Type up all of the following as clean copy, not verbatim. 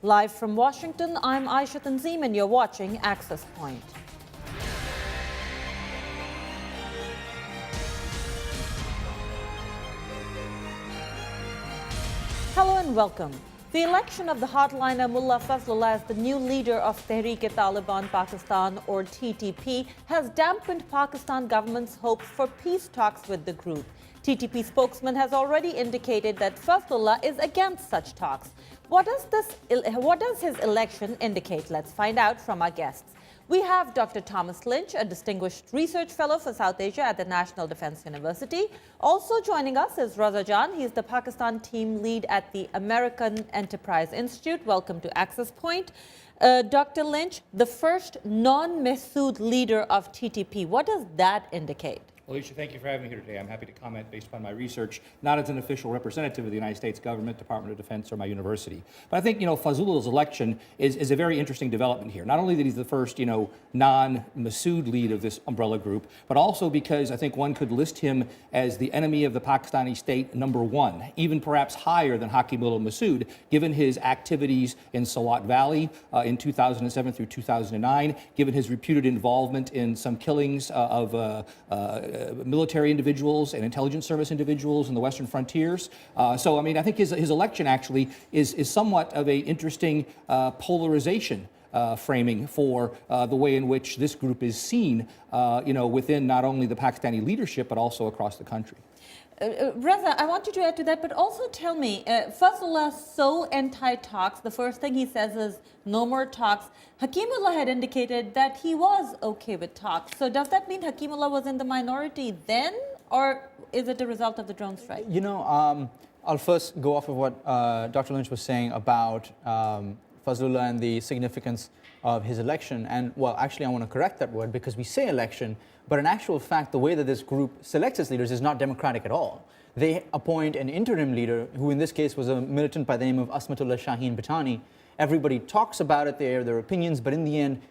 Live from Washington, I'm Aisha Tanzim and you're watching Access Point. Hello and welcome. The election of the hardliner Mullah Fazlullah as the new leader of Tehreek-e-Taliban Pakistan, or TTP, has dampened Pakistan government's hopes for peace talks with the group. TTP spokesman has already indicated that Fazlullah is against such talks. What does his election indicate? Let's find out from our guests. We have Dr. Thomas Lynch, a distinguished research fellow for South Asia at the National Defense University. Also joining us is Raza Jan. He's the Pakistan team lead at the American Enterprise Institute. Welcome to Access Point. Dr. Lynch, the first non-Massoud leader of TTP, what does that indicate? Alicia, thank you for having me here today. I'm happy to comment based upon my research, not as an official representative of the United States government, Department of Defense, or my university. But I think, Fazlullah's election is a very interesting development here. Not only that he's the first, non-Massoud lead of this umbrella group, but also because I think one could list him as the enemy of the Pakistani state #1, even perhaps higher than Hakimullah Massoud, given his activities in Swat Valley in 2007 through 2009, given his reputed involvement in some killings of military individuals and intelligence service individuals in the Western frontiers. I think his election actually is somewhat of an interesting polarization framing for the way in which this group is seen, within not only the Pakistani leadership, but also across the country. Reza, I want you to add to that, but also tell me, Fazlullah's so anti-talks. The first thing he says is no more talks. Hakimullah had indicated that he was okay with talks. So does that mean Hakimullah was in the minority then, or is it a result of the drone strike? I'll first go off of what Dr. Lynch was saying about Fazlullah and the significance of his election. And, well, actually, I want to correct that word because we say election, but in actual fact, the way that this group selects its leaders is not democratic at all. They appoint an interim leader, who in this case was a militant by the name of Asmatullah Shaheen Bhatani. Everybody talks about it, they air their opinions, but in the end,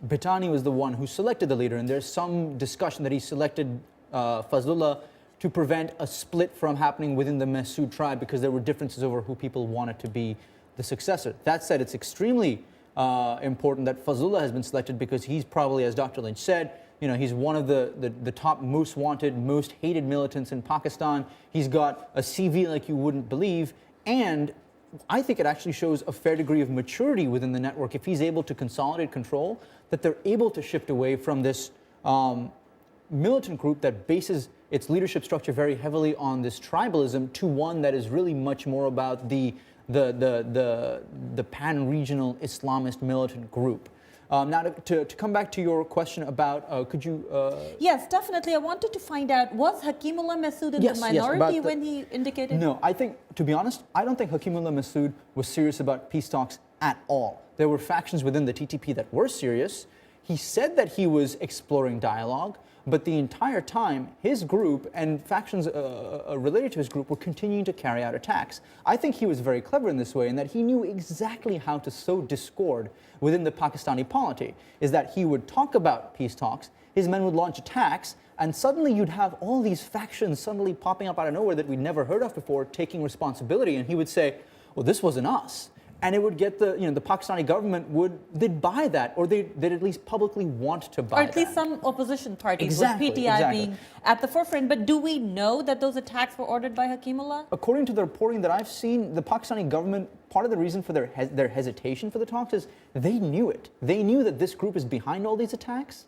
Bhatani was the one who selected the leader, and there's some discussion that he selected Fazlullah to prevent a split from happening within the Massoud tribe because there were differences over who people wanted to be the successor. That said, it's extremely important that Fazlullah has been selected because he's probably, as Dr. Lynch said, he's one of the top most wanted, most hated militants in Pakistan. He's got a CV like you wouldn't believe, and I think it actually shows a fair degree of maturity within the network if he's able to consolidate control, that they're able to shift away from this militant group that bases its leadership structure very heavily on this tribalism to one that is really much more about the pan-regional Islamist militant group. Now, to come back to your question about, could you... Yes, definitely. I wanted to find out, was Hakimullah Massoud in the minority when he indicated? No, I think, to be honest, I don't think Hakimullah Massoud was serious about peace talks at all. There were factions within the TTP that were serious. He said that he was exploring dialogue, but the entire time, his group and factions related to his group were continuing to carry out attacks. I think he was very clever in this way in that he knew exactly how to sow discord within the Pakistani polity, is that he would talk about peace talks, his men would launch attacks, and suddenly you'd have all these factions suddenly popping up out of nowhere that we'd never heard of before, taking responsibility, and he would say, well, this wasn't us. And it would get the Pakistani government they'd buy that, or they'd at least publicly want to buy that. Or at least some opposition parties, with PTI exactly. being at the forefront. But do we know that those attacks were ordered by Hakimullah? According to the reporting that I've seen, the Pakistani government, part of the reason for their hesitation for the talks is they knew it. They knew that this group is behind all these attacks.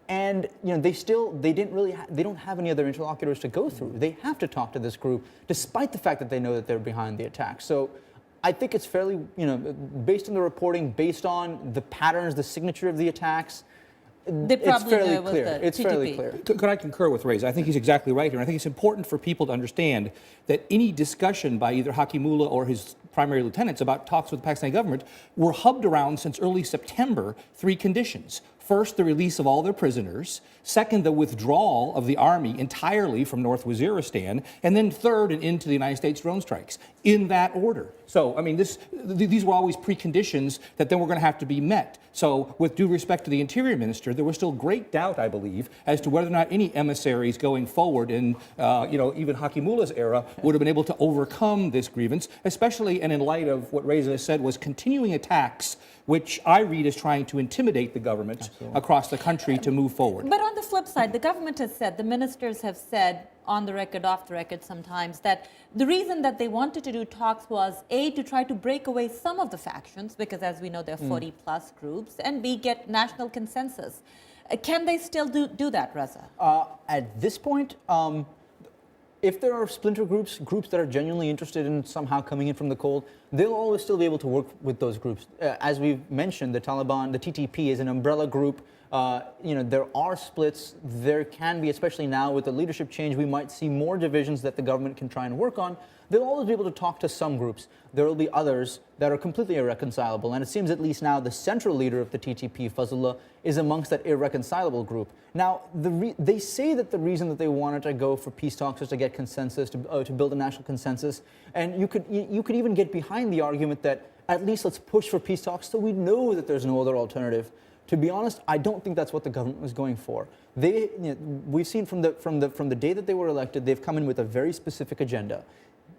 And they don't have any other interlocutors to go through. They have to talk to this group, despite the fact that they know that they're behind the attack. So I think it's fairly, based on the reporting, based on the patterns, the signature of the attacks, it's fairly clear. It's fairly clear. Could I concur with Reza? I think he's exactly right here. I think it's important for people to understand that any discussion by either Hakimullah or his primary lieutenants about talks with the Pakistani government were hubbed around since early September 3 conditions. First, the release of all their prisoners. Second, the withdrawal of the army entirely from North Waziristan. And then third, and into the United States drone strikes, in that order. So, I mean, these were always preconditions that then were going to have to be met. So, with due respect to the Interior Minister, there was still great doubt, I believe, as to whether or not any emissaries going forward in, even Hakimullah's era would have been able to overcome this grievance, especially and in light of what Reza said was continuing attacks, which I read as trying to intimidate the government across the country to move forward. But on the flip side, the government has said, the ministers have said, on the record, off the record sometimes, that the reason that they wanted to do talks was A, to try to break away some of the factions, because as we know, there are 40 plus groups, and B, get national consensus. Can they still do that, Reza? At this point, if there are splinter groups that are genuinely interested in somehow coming in from the cold, they'll always still be able to work with those groups. As we've mentioned, the Taliban, the TTP is an umbrella group. There are splits. There can be, especially now with the leadership change, we might see more divisions that the government can try and work on. They'll always be able to talk to some groups. There will be others that are completely irreconcilable. And it seems at least now the central leader of the TTP, Fazlullah, is amongst that irreconcilable group. Now, they say that the reason that they wanted to go for peace talks is to get consensus, to build a national consensus. And you could even get behind the argument that at least let's push for peace talks so we know that there's no other alternative. To be honest, I don't think that's what the government was going for. We've seen from the day that they were elected, they've come in with a very specific agenda.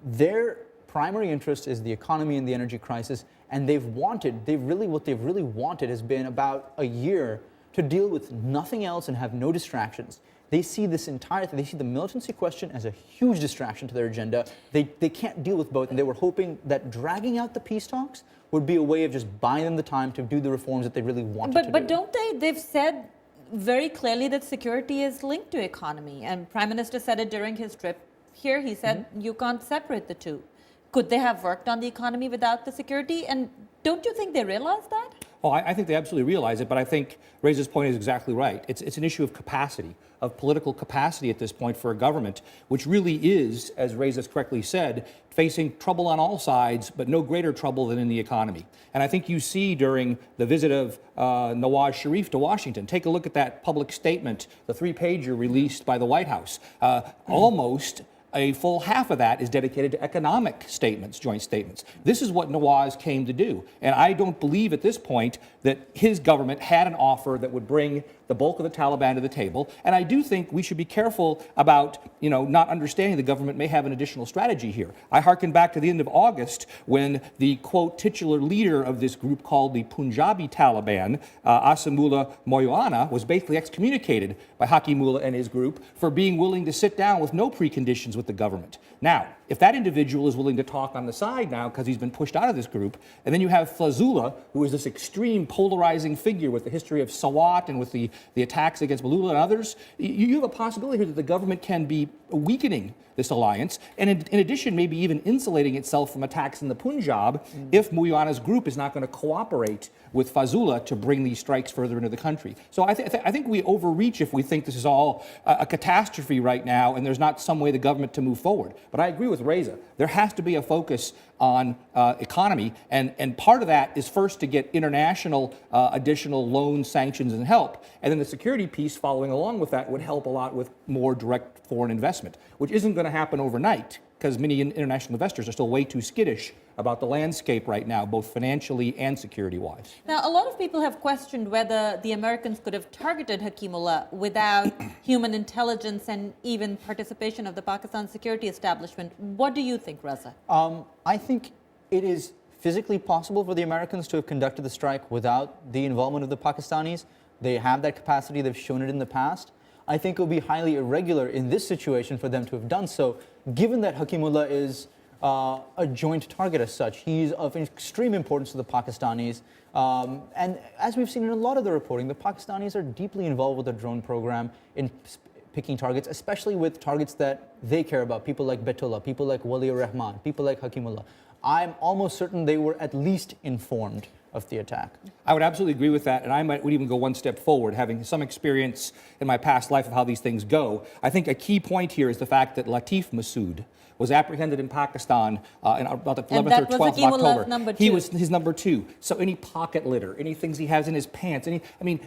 Their primary interest is the economy and the energy crisis, and what they've really wanted has been about a year to deal with nothing else and have no distractions. They see this entire thing, they see the militancy question as a huge distraction to their agenda. They can't deal with both, and they were hoping that dragging out the peace talks would be a way of just buying them the time to do the reforms that they really wanted to do. But don't they? They've said very clearly that security is linked to economy, and Prime Minister said it during his trip here. He said you can't separate the two. Could they have worked on the economy without the security? And don't you think they realize that? Oh, I think they absolutely realize it, but I think Reza's point is exactly right. It's an issue of capacity, of political capacity at this point for a government, which really is, as Reza's correctly said, facing trouble on all sides, but no greater trouble than in the economy. And I think you see during the visit of Nawaz Sharif to Washington, take a look at that public statement, the 3-pager released by the White House. Almost a full half of that is dedicated to economic statements, joint statements. This is what Nawaz came to do. And I don't believe at this point that his government had an offer that would bring the bulk of the Taliban to the table. And I do think we should be careful about, not understanding the government may have an additional strategy here. I hearken back to the end of August when the, quote, titular leader of this group called the Punjabi Taliban, Asamullah Moyana, was basically excommunicated by Hakimullah and his group for being willing to sit down with no preconditions with the government. Now, if that individual is willing to talk on the side now because he's been pushed out of this group, and then you have Fazlullah, who is this extreme polarizing figure with the history of Sawat and with the attacks against Malula and others, you have a possibility here that the government can be weakening this alliance, and in addition, maybe even insulating itself from attacks in the Punjab if Moyana's group is not going to cooperate with Fazlullah to bring these strikes further into the country. So I think we overreach if we think this is all a catastrophe right now and there's not some way the government to move forward. But I agree with Reza. There has to be a focus on economy, and part of that is first to get international additional loan sanctions and help, and then the security piece following along with that would help a lot with more direct foreign investment, which isn't going to happen overnight because many international investors are still way too skittish about the landscape right now, both financially and security-wise. Now, a lot of people have questioned whether the Americans could have targeted Hakimullah without human intelligence and even participation of the Pakistan security establishment. What do you think, Reza? I think it is physically possible for the Americans to have conducted the strike without the involvement of the Pakistanis. They have that capacity. They've shown it in the past. I think it would be highly irregular in this situation for them to have done so, given that Hakimullah is a joint target as such. He's of extreme importance to the Pakistanis. And as we've seen in a lot of the reporting, the Pakistanis are deeply involved with the drone program in picking targets, especially with targets that they care about, people like Betullah, people like Wali Rahman, people like Hakimullah. I'm almost certain they were at least informed of the attack. I would absolutely agree with that, and would even go one step forward, having some experience in my past life of how these things go. I think a key point here is the fact that Latif Masood was apprehended in Pakistan in about the 11th or 12th of October. Number he two. was his number 2. So any pocket litter, any things he has in his pants, the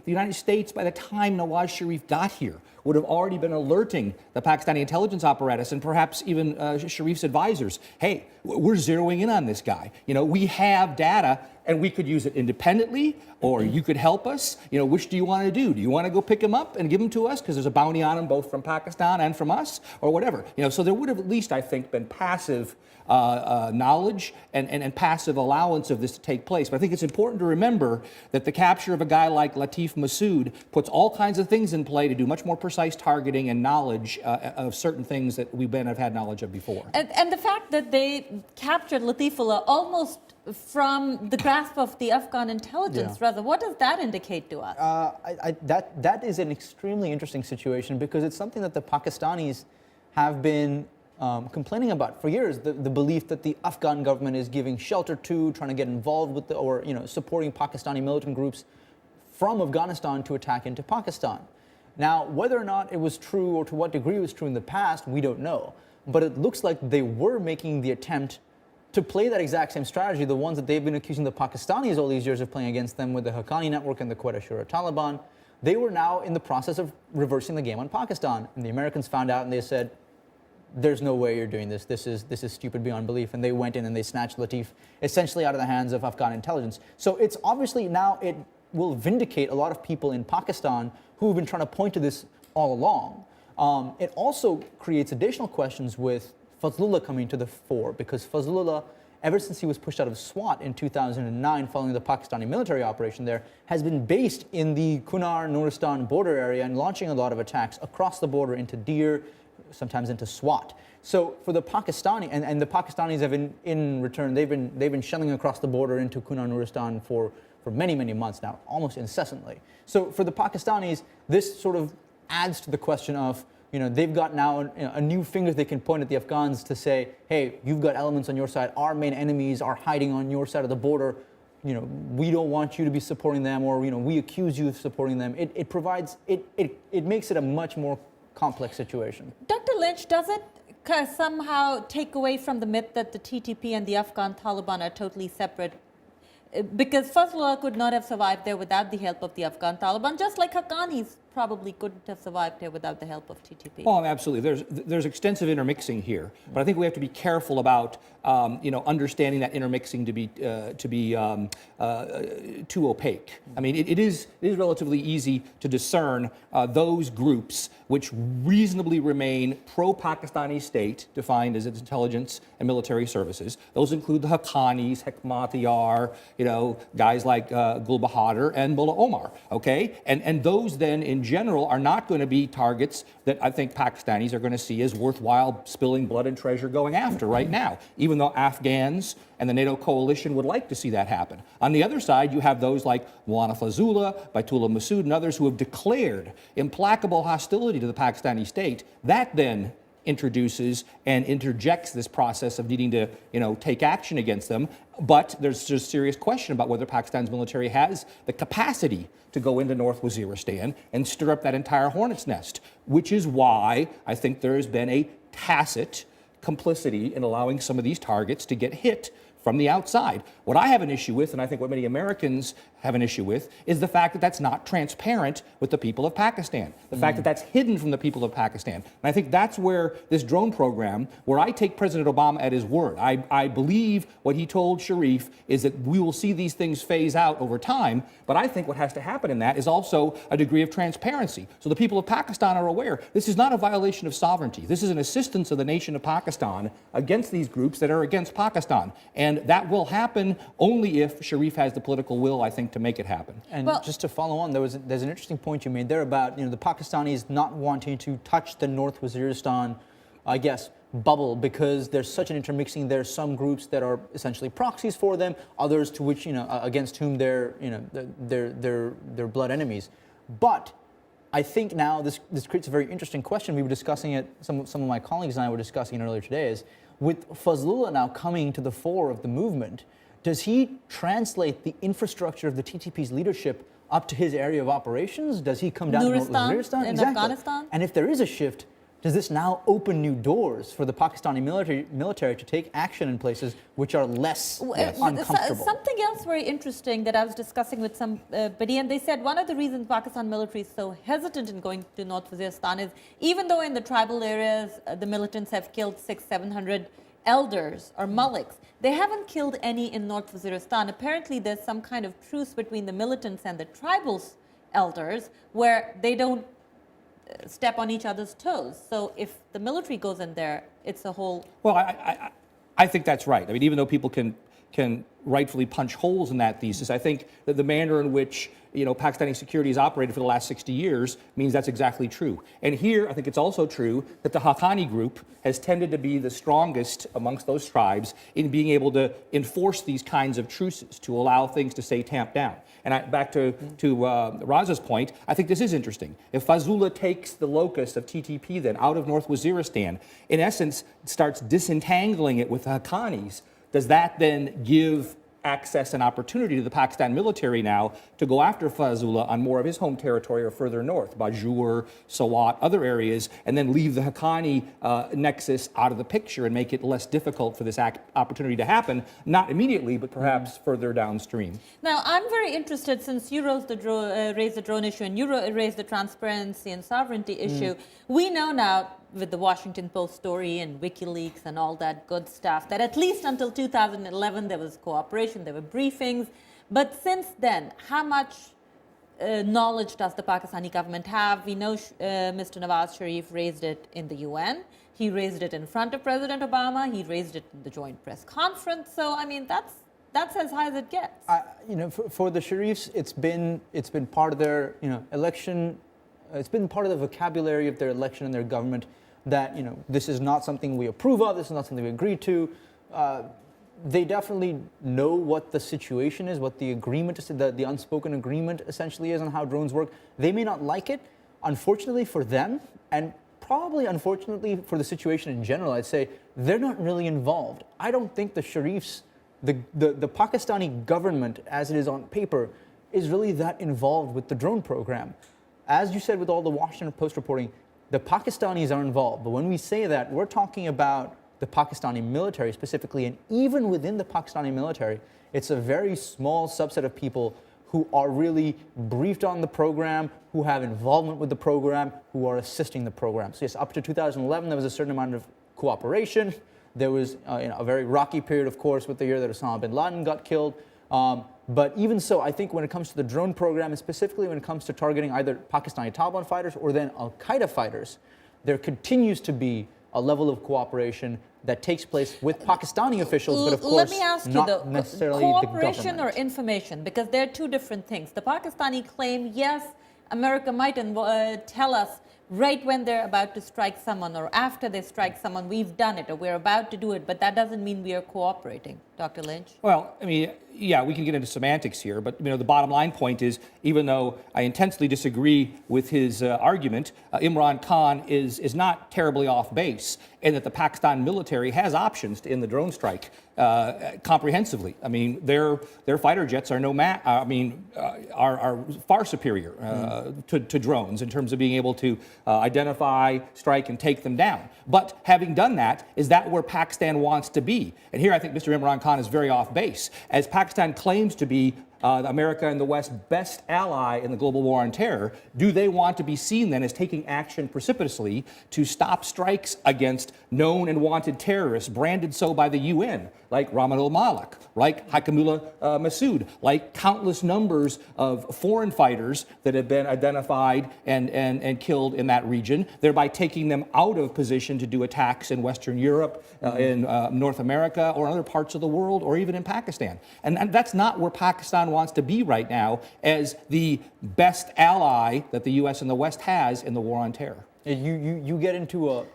United States, by the time Nawaz Sharif got here, would have already been alerting the Pakistani intelligence apparatus and perhaps even Sharif's advisors, hey, we're zeroing in on this guy. We have data and we could use it independently, or you could help us. Which do you want to do? Do you want to go pick him up and give him to us because there's a bounty on him both from Pakistan and from us, or whatever? So there would have at least, I think, been passive knowledge and passive allowance of this to take place. But I think it's important to remember that the capture of a guy like Latif Masood puts all kinds of things in play to do much more precise targeting and knowledge of certain things that we have had knowledge of before. And the fact that they captured Latifullah almost from the grasp of the Afghan intelligence, rather, what does that indicate to us? That is an extremely interesting situation because it's something that the Pakistanis have been complaining about for years, the belief that the Afghan government is giving shelter to, trying to get involved with supporting Pakistani militant groups from Afghanistan to attack into Pakistan. Now, whether or not it was true or to what degree it was true in the past, we don't know. But it looks like they were making the attempt to play that exact same strategy, the ones that they've been accusing the Pakistanis all these years of playing against them with the Haqqani network and the Quetta Shura Taliban. They were now in the process of reversing the game on Pakistan. And the Americans found out and they said, there's no way you're doing this. This is stupid beyond belief. And they went in and they snatched Latif essentially out of the hands of Afghan intelligence. So it's obviously now it will vindicate a lot of people in Pakistan who have been trying to point to this all along. It also creates additional questions with Fazlullah coming to the fore, because Fazlullah, ever since he was pushed out of SWAT in 2009 following the Pakistani military operation there, has been based in the Kunar-Nuristan border area and launching a lot of attacks across the border into Deer, sometimes into SWAT. So for the Pakistani, and the Pakistanis have in return, they've been shelling across the border into Kunar-Nuristan for many, many months now, almost incessantly. So for the Pakistanis, this sort of adds to the question of, they've got now a new finger they can point at the Afghans to say, hey, you've got elements on your side. Our main enemies are hiding on your side of the border. We don't want you to be supporting them, or, we accuse you of supporting them. It makes it a much more complex situation. Dr. Lynch, does it somehow take away from the myth that the TTP and the Afghan Taliban are totally separate? Because Fazlullah could not have survived there without the help of the Afghan Taliban, just like Haqqanis probably couldn't have survived there without the help of TTP. Oh, absolutely. There's extensive intermixing here, but I think we have to be careful about understanding that intermixing to be too opaque. I mean, it is relatively easy to discern those groups which reasonably remain pro-Pakistani state, defined as its intelligence and military services. Those include the Haqqanis, Hekmatyar, guys like Gul Bahadur and Mullah Omar. Okay, and those then in general are not going to be targets that I think Pakistanis are going to see as worthwhile spilling blood and treasure going after right now, even though Afghans and the NATO coalition would like to see that happen. On the other side, you have those like Mullah Fazlullah, Baitullah Masood, and others who have declared implacable hostility to the Pakistani state. That then introduces and interjects this process of needing to, take action against them. But there's just a serious question about whether Pakistan's military has the capacity to go into North Waziristan and stir up that entire hornet's nest, which is why I think there has been a tacit complicity in allowing some of these targets to get hit from the outside. What I have an issue with, and I think what many Americans have an issue with, is the fact that that's not transparent with the people of Pakistan. The fact that that's hidden from the people of Pakistan. And I think that's where this drone program, where I take President Obama at his word. I believe what he told Sharif is that we will see these things phase out over time, but I think what has to happen in that is also a degree of transparency. So the people of Pakistan are aware this is not a violation of sovereignty. This is an assistance of the nation of Pakistan against these groups that are against Pakistan. And that will happen only if Sharif has the political will, I think, to make it happen. And just to follow on, there's an interesting point you made there about the Pakistanis not wanting to touch the North Waziristan, I guess, bubble, because there's such an intermixing. There's some groups that are essentially proxies for them, others to which against whom they're blood enemies. But I think now this creates a very interesting question. We were discussing it. Some of my colleagues and I were discussing it earlier today. Is with Fazlullah now coming to the fore of the movement, does he translate the infrastructure of the TTP's leadership up to his area of operations? Does he come down to Waziristan? In Afghanistan? And if there is a shift, does this now open new doors for the Pakistani military to take action in places which are less uncomfortable? Something else very interesting that I was discussing with somebody, and they said one of the reasons Pakistan military is so hesitant in going to North Waziristan is even though in the tribal areas the militants have killed 600-700 elders or mullahs, they haven't killed any in North Waziristan. Apparently there's some kind of truce between the militants and the tribal elders where they don't step on each other's toes. So if the military goes in there, it's a whole... Well, I think that's right. I mean, even though people can rightfully punch holes in that thesis, I think that the manner in which Pakistani security has operated for the last 60 years means that's exactly true. And here, I think it's also true that the Haqqani group has tended to be the strongest amongst those tribes in being able to enforce these kinds of truces to allow things to stay tamped down. And back to Raza's point, I think this is interesting. If Fazullah takes the locus of TTP then out of North Waziristan, in essence starts disentangling it with the Haqqanis, does that then give access and opportunity to the Pakistan military now to go after Fazullah on more of his home territory or further north, Bajur, Sawat, other areas, and then leave the Haqqani nexus out of the picture and make it less difficult for this opportunity to happen, not immediately, but perhaps further downstream? Now, I'm very interested, since you raised the drone issue and you raised the transparency and sovereignty issue, we know now with the Washington Post story and WikiLeaks and all that good stuff, that at least until 2011 there was cooperation, there were briefings. But since then, how much knowledge does the Pakistani government have? We know Mr. Nawaz Sharif raised it in the UN. He raised it in front of President Obama. He raised it in the joint press conference. So, I mean, that's as high as it gets. For the Sharifs, it's been part of their election. It's been part of the vocabulary of their election and their government that this is not something we approve of. This is not something we agree to. They definitely know what the situation is, what the agreement is, the unspoken agreement essentially is on how drones work. They may not like it. Unfortunately for them, and probably unfortunately for the situation in general, I'd say they're not really involved. I don't think the Sharifs, the Pakistani government as it is on paper, is really that involved with the drone program. As you said with all the Washington Post reporting, the Pakistanis are involved. But when we say that, we're talking about the Pakistani military specifically, and even within the Pakistani military, it's a very small subset of people who are really briefed on the program, who have involvement with the program, who are assisting the program. So yes, up to 2011, there was a certain amount of cooperation. There was a very rocky period, of course, with the year that Osama bin Laden got killed. But even so, I think when it comes to the drone program, and specifically when it comes to targeting either Pakistani Taliban fighters or then Al-Qaeda fighters, there continues to be a level of cooperation that takes place with Pakistani officials, but of course, let me ask you, not necessarily the government. Cooperation or information, because they're two different things. The Pakistani claim, yes, America might tell us right when they're about to strike someone or after they strike someone, we've done it or we're about to do it, but that doesn't mean we are cooperating. Dr. Lynch? Well, I mean, yeah, we can get into semantics here, but the bottom line point is, even though I intensely disagree with his argument, Imran Khan is not terribly off base, and that the Pakistan military has options to end the drone strike comprehensively. I mean, their fighter jets are are far superior to drones in terms of being able to identify, strike, and take them down. But having done that, is that where Pakistan wants to be? And here I think Mr. Imran Khan is very off base. As Pakistan claims to be America and the West's best ally in the global war on terror, do they want to be seen then as taking action precipitously to stop strikes against known and wanted terrorists, branded so by the UN, like Ramadan al-Malak, like Hakamullah Masood, like countless numbers of foreign fighters that have been identified and killed in that region, thereby taking them out of position to do attacks in Western Europe, in North America, or other parts of the world, or even in Pakistan. And that's not where Pakistan wants to be right now as the best ally that the U.S. and the West has in the war on terror. You get into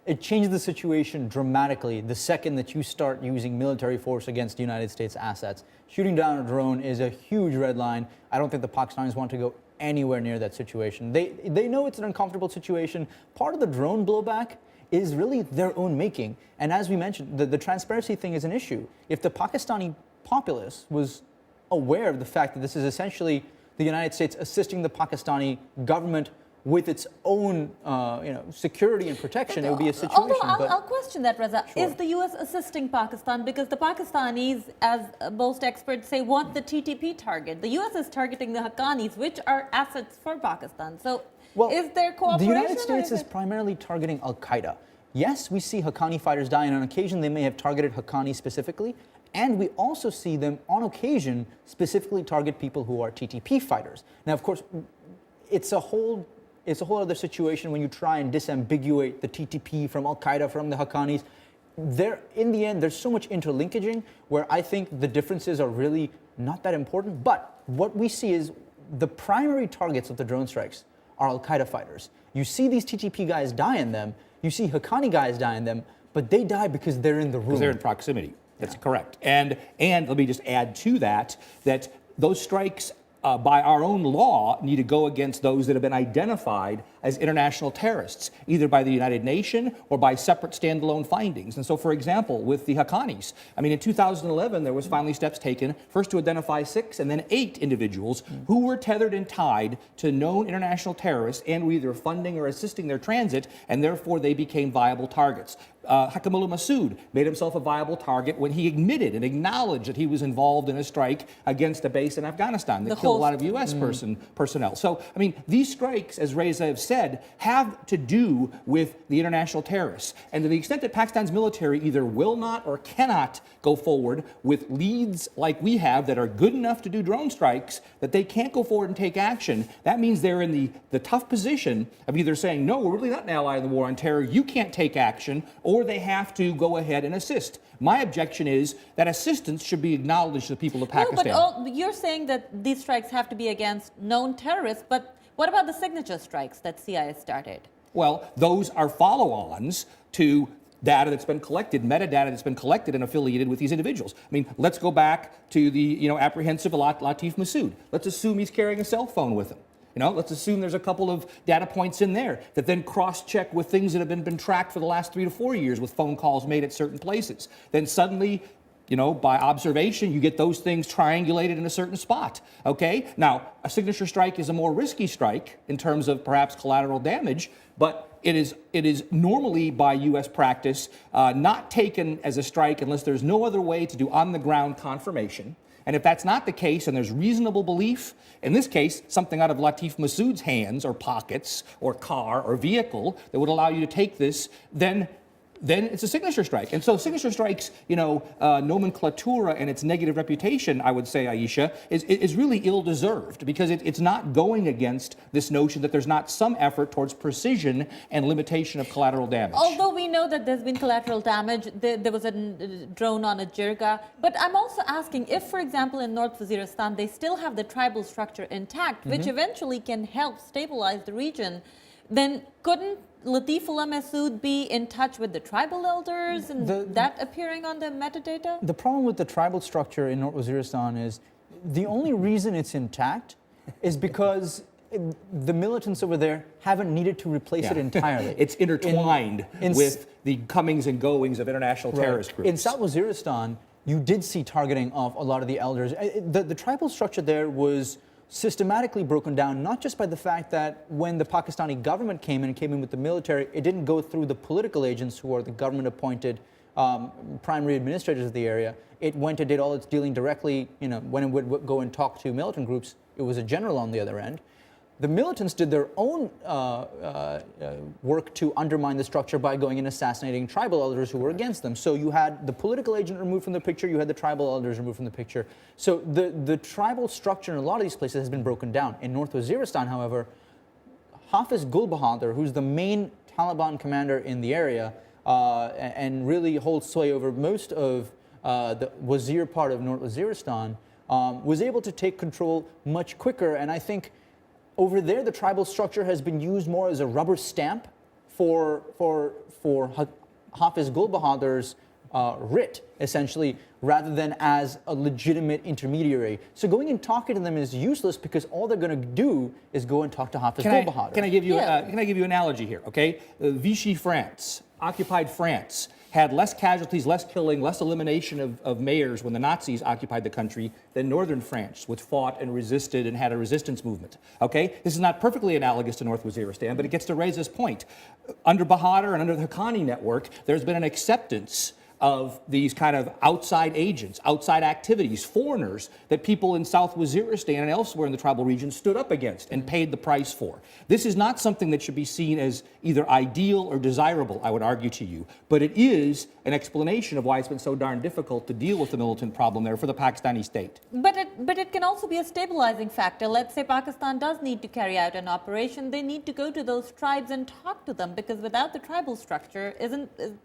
it changes the situation dramatically the second that you start using military force against United States assets. Shooting down a drone is a huge red line. I don't think the Pakistanis want to go anywhere near that situation. They know it's an uncomfortable situation. Part of the drone blowback is really their own making. And as we mentioned, the transparency thing is an issue. If the Pakistani populace was aware of the fact that this is essentially the United States assisting the Pakistani government with its own security and protection, it would be a situation. Although I'll question that, Reza. Sure. Is the U.S. assisting Pakistan? Because the Pakistanis, as most experts say, want the TTP target. The U.S. is targeting the Haqqanis, which are assets for Pakistan. So is there cooperation? The United States is primarily targeting Al-Qaeda. Yes, we see Haqqani fighters die, and on occasion they may have targeted Haqqani specifically. And we also see them, on occasion, specifically target people who are TTP fighters. Now, of course, it's a whole other situation when you try and disambiguate the TTP from Al-Qaeda, from the Haqqanis. In the end, there's so much interlinkaging where I think the differences are really not that important. But what we see is the primary targets of the drone strikes are Al-Qaeda fighters. You see these TTP guys die in them, you see Haqqani guys die in them, but they die because they're in the room. Because they're in proximity. That's correct. And let me just add to that those strikes by our own law need to go against those that have been identified as international terrorists, either by the United Nations or by separate standalone findings. And so, for example, with the Haqqanis, I mean, in 2011, there was finally steps taken, first to identify 6 and then 8 individuals who were tethered and tied to known international terrorists and were either funding or assisting their transit, and therefore they became viable targets. Hakamullah Masood made himself a viable target when he admitted and acknowledged that he was involved in a strike against a base in Afghanistan that killed a lot of U.S. personnel. So, I mean, these strikes, as Reza have said, have to do with the international terrorists. And to the extent that Pakistan's military either will not or cannot go forward with leads like we have that are good enough to do drone strikes, that they can't go forward and take action, that means they're in the tough position of either saying, no, we're really not an ally in the war on terror, you can't take action, or they have to go ahead and assist. My objection is that assistance should be acknowledged to the people of Pakistan. No, but you're saying that these strikes have to be against known terrorists, but what about the signature strikes that CIA started? Well, those are follow-ons to data that's been collected, metadata that's been collected and affiliated with these individuals. I mean, let's go back to the apprehensive Latif Masood. Let's assume he's carrying a cell phone with him. Let's assume there's a couple of data points in there that then cross-check with things that have been tracked for the last 3 to 4 years with phone calls made at certain places. Then suddenly, by observation, you get those things triangulated in a certain spot. Okay? Now, a signature strike is a more risky strike in terms of perhaps collateral damage, but it is normally by U.S. practice not taken as a strike unless there's no other way to do on-the-ground confirmation. And if that's not the case and there's reasonable belief, in this case, something out of Latif Masood's hands or pockets or car or vehicle that would allow you to take this, then it's a signature strike. And so signature strikes, nomenclatura and its negative reputation, I would say, Aisha, is really ill-deserved because it's not going against this notion that there's not some effort towards precision and limitation of collateral damage. Although we know that there's been collateral damage, there was a drone on a jirga, but I'm also asking if, for example, in North Waziristan, they still have the tribal structure intact, which eventually can help stabilize the region, then couldn't Latifullah Masood be in touch with the tribal elders and that appearing on the metadata? The problem with the tribal structure in North Waziristan is the only reason it's intact is because the militants over there haven't needed to replace it entirely. It's intertwined with the comings and goings of international terrorist groups. In South Waziristan, you did see targeting of a lot of the elders. The tribal structure there was systematically broken down, not just by the fact that when the Pakistani government came in with the military, it didn't go through the political agents who are the government-appointed primary administrators of the area. It went and did all its dealing directly, when it would go and talk to militant groups, it was a general on the other end. The militants did their own work to undermine the structure by going and assassinating tribal elders who were against them. So you had the political agent removed from the picture, you had the tribal elders removed from the picture. So the tribal structure in a lot of these places has been broken down. In North Waziristan, however, Hafiz Gul Bahadur, who's the main Taliban commander in the area and really holds sway over most of the Wazir part of North Waziristan, was able to take control much quicker, and I think over there, the tribal structure has been used more as a rubber stamp for Hafiz Gul Bahadur's writ, essentially, rather than as a legitimate intermediary. So going and talking to them is useless because all they're going to do is go and talk to Hafiz Gul Bahadur. Can I give you an analogy here? Okay, Vichy France occupied France had less casualties, less killing, less elimination of mayors when the Nazis occupied the country than northern France, which fought and resisted and had a resistance movement. Okay? This is not perfectly analogous to North Waziristan, but it gets to raise this point. Under Bahadur and under the Haqqani network, there's been an acceptance of these kind of outside agents, outside activities, foreigners that people in South Waziristan and elsewhere in the tribal region stood up against and paid the price for. This is not something that should be seen as either ideal or desirable, I would argue to you, but it is an explanation of why it's been so darn difficult to deal with the militant problem there for the Pakistani state. But it can also be a stabilizing factor. Let's say Pakistan does need to carry out an operation. They need to go to those tribes and talk to them, because without the tribal structure,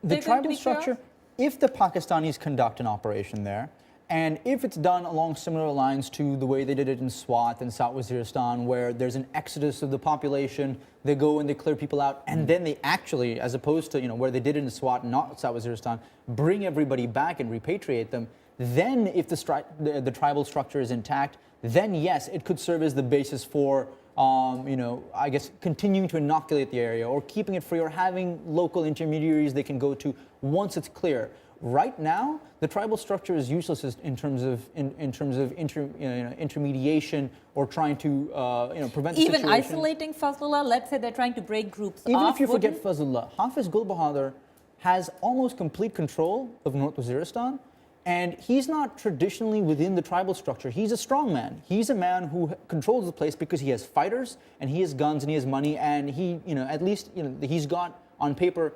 the tribal structure? If the Pakistanis conduct an operation there, and if it's done along similar lines to the way they did it in Swat and South Waziristan, where there's an exodus of the population, they go and they clear people out, and then they actually, as opposed to where they did it in Swat and not South Waziristan, bring everybody back and repatriate them, then if the tribal structure is intact, then yes, it could serve as the basis for I guess continuing to inoculate the area or keeping it free or having local intermediaries they can go to once it's clear. Right now, the tribal structure is useless in terms of intermediation or trying to prevent the Even situation. isolating Fazlullah, let's say they're trying to break groups Even off. if you forget Fazlullah, Hafiz Gul Bahadur has almost complete control of North Waziristan. And he's not traditionally within the tribal structure. He's a strong man. He's a man who controls the place because he has fighters and he has guns and he has money, and he, at least, he's got on paper,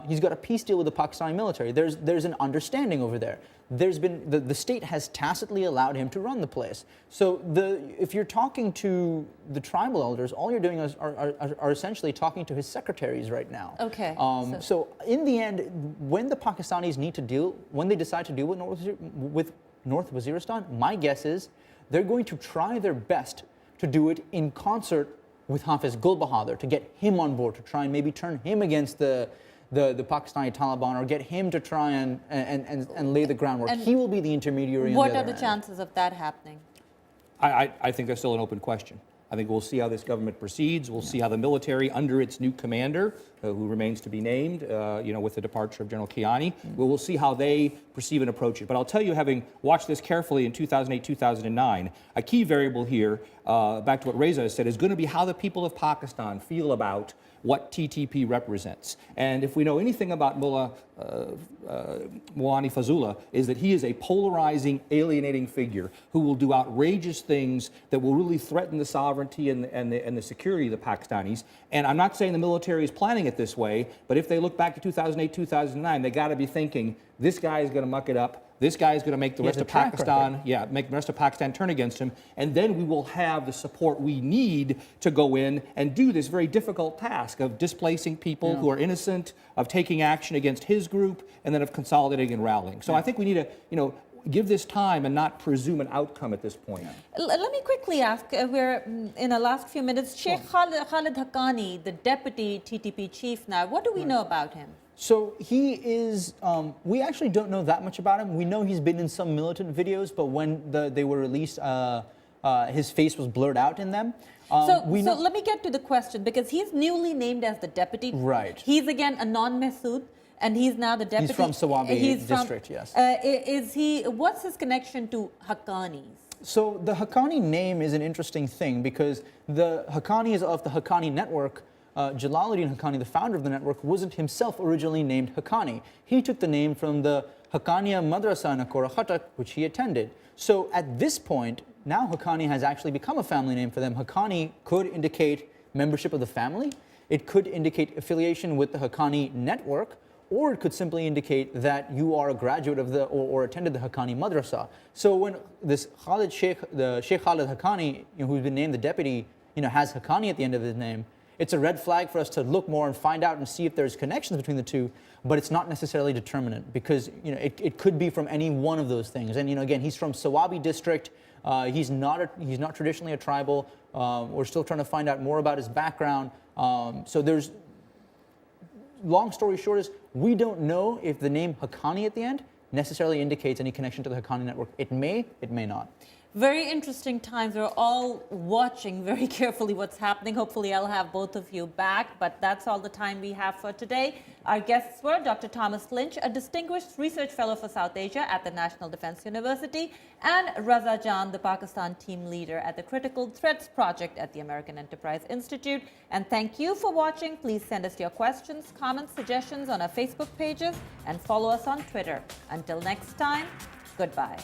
he's got a peace deal with the Pakistani military. There's an understanding over there. There's been the state has tacitly allowed him to run the place. So if you're talking to the tribal elders, all you're doing are essentially talking to his secretaries right now. Okay. So in the end, when the Pakistanis when they decide to deal with North Waziristan, my guess is they're going to try their best to do it in concert with Hafiz Gul Bahadur, to get him on board, to try and maybe turn him against the Pakistani Taliban, or get him to try and lay the groundwork. And he will be the intermediary. What are the chances of that happening? I think that's still an open question. I think we'll see how this government proceeds. We'll see how the military, under its new commander, who remains to be named, with the departure of General Kiani, we'll see how they perceive and approach it. But I'll tell you, having watched this carefully in 2008, 2009, a key variable here, back to what Reza has said, is going to be how the people of Pakistan feel about what TTP represents. And if we know anything about Mullah Muani Fazlullah, is that he is a polarizing, alienating figure who will do outrageous things that will really threaten the sovereignty and the security of the Pakistanis. And I'm not saying the military is planning it this way, but if they look back to 2008, 2009, they got to be thinking, this guy is going to muck it up. This guy is going to make the rest of Pakistan, make the rest of Pakistan turn against him, and then we will have the support we need to go in and do this very difficult task of displacing people who are innocent, of taking action against his group, and then of consolidating and rallying. So I think we need to, give this time and not presume an outcome at this point. Let me quickly ask, we're in the last few minutes, Sheikh Khalid Haqqani, the deputy TTP chief now, what do we know about him? So he is, we actually don't know that much about him. We know he's been in some militant videos, but when they were released, his face was blurred out in them. So let me get to the question, because he's newly named as the deputy. Right. He's again a non-Masood, and he's now the deputy. He's from Sawabi district, yes. What's his connection to Haqqanis? So the Haqqani name is an interesting thing, because the Haqqanis of the Haqqani network, Jalaluddin Haqqani, the founder of the network, wasn't himself originally named Haqqani. He took the name from the Haqqaniya Madrasa in Akora Khatak, which he attended. So at this point, now Haqqani has actually become a family name for them. Haqqani could indicate membership of the family. It could indicate affiliation with the Haqqani network, or it could simply indicate that you are a graduate of or attended the Haqqani Madrasa. So when this Sheikh Khalid Haqqani, who's been named the deputy, has Haqqani at the end of his name, it's a red flag for us to look more and find out and see if there's connections between the two, but it's not necessarily determinant, because it could be from any one of those things. And again, he's from Sawabi district. He's not traditionally a tribal. We're still trying to find out more about his background. So there's, long story short is, we don't know if the name Haqqani at the end necessarily indicates any connection to the Haqqani network. It may not. Very interesting times. We're all watching very carefully what's happening. Hopefully, I'll have both of you back, but that's all the time we have for today. Our guests were Dr. Thomas Lynch, a distinguished research fellow for South Asia at the National Defense University, and Raza Jan, the Pakistan team leader at the Critical Threats Project at the American Enterprise Institute. And thank you for watching. Please send us your questions, comments, suggestions on our Facebook pages, and follow us on Twitter. Until next time, goodbye.